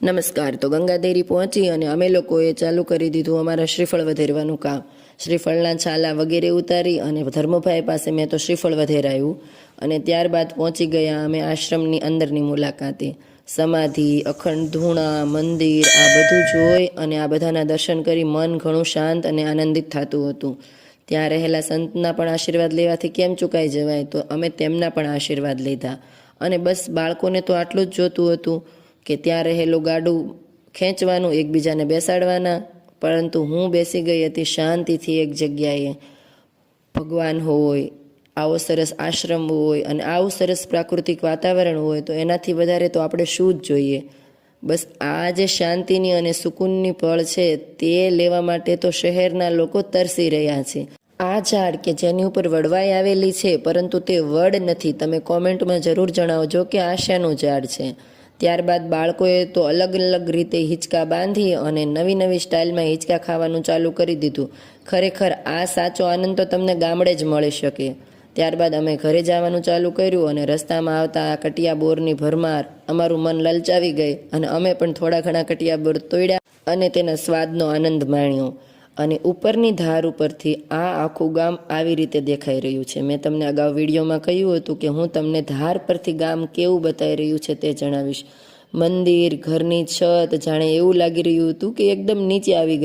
નમસ્કાર. તો ગંગાદેરી પહોંચી અને અમે લોકોએ ચાલુ કરી દીધું અમારા શ્રીફળ વધેરવાનું કામ. શ્રીફળના છાલા વગેરે ઉતારી અને ધર્મભાઈ પાસે મેં તો શ્રીફળ વધેરાયું અને ત્યારબાદ પહોંચી ગયા અમે આશ્રમની અંદરની મુલાકાતે. સમાધિ, અખંડ ધૂણા, મંદિર આ બધું જોઈ અને આ બધાના દર્શન કરી મન ઘણું શાંત અને આનંદિત થતું હતું. ત્યાં રહેલા સંતના પણ આશીર્વાદ લેવાથી કેમ ચૂકાઈ જવાય, તો અમે તેમના પણ આશીર્વાદ લીધા. અને બસ બાળકોને તો આટલું જ જોતું હતું કે ત્યાં રહેલું ગાડું ખેંચવાનું, એકબીજાને બેસાડવાના. પરંતુ હું બેસી ગઈ હતી શાંતિથી એક જગ્યાએ. ભગવાન હોય, આવો સરસ આશ્રમ હોય અને આવું સરસ પ્રાકૃતિક વાતાવરણ હોય તો એનાથી વધારે તો આપણે શું જ જોઈએ. બસ આ જે શાંતિની અને સુકૂનની પળ છે તે લેવા માટે તો શહેરના લોકો તરસી રહ્યા છે. આ ઝાડ કે જેની ઉપર વડવાઈ આવેલી છે પરંતુ તે વડ નથી, તમે કોમેન્ટમાં જરૂર જણાવજો કે આ શાનું ઝાડ છે. ત્યારબાદ બાળકોએ તો અલગ અલગ રીતે હિંચકા બાંધી અને નવી નવી સ્ટાઇલમાં હિંચકા ખાવાનું ચાલુ કરી દીધું. ખરેખર આ સાચો આનંદ તો તમને ગામડે જ મળી શકે. ત્યારબાદ અમે ઘરે જવાનું ચાલુ કર્યું અને રસ્તામાં આવતા આ કટિયા બોરની ભરમાર અમારું મન લલચાવી ગઈ અને અમે પણ થોડા ઘણા કટિયા બોર તોડ્યા અને તેના સ્વાદનો આનંદ માણ્યો. અને ઉપરની ધાર ઉપરથી આ આખું ગામ આવી રીતે દેખાઈ રહ્યું છે. મેં તમને અગાઉ વિડીયોમાં કહ્યું હતું કે હું તમને ધાર પરથી ગામ કેવું બતાવી રહ્યું છે તે જણાવીશ. મંદિર, ઘરની છત જાણે એવું લાગી રહ્યું હતું કે એકદમ નીચે આવી ગઈ.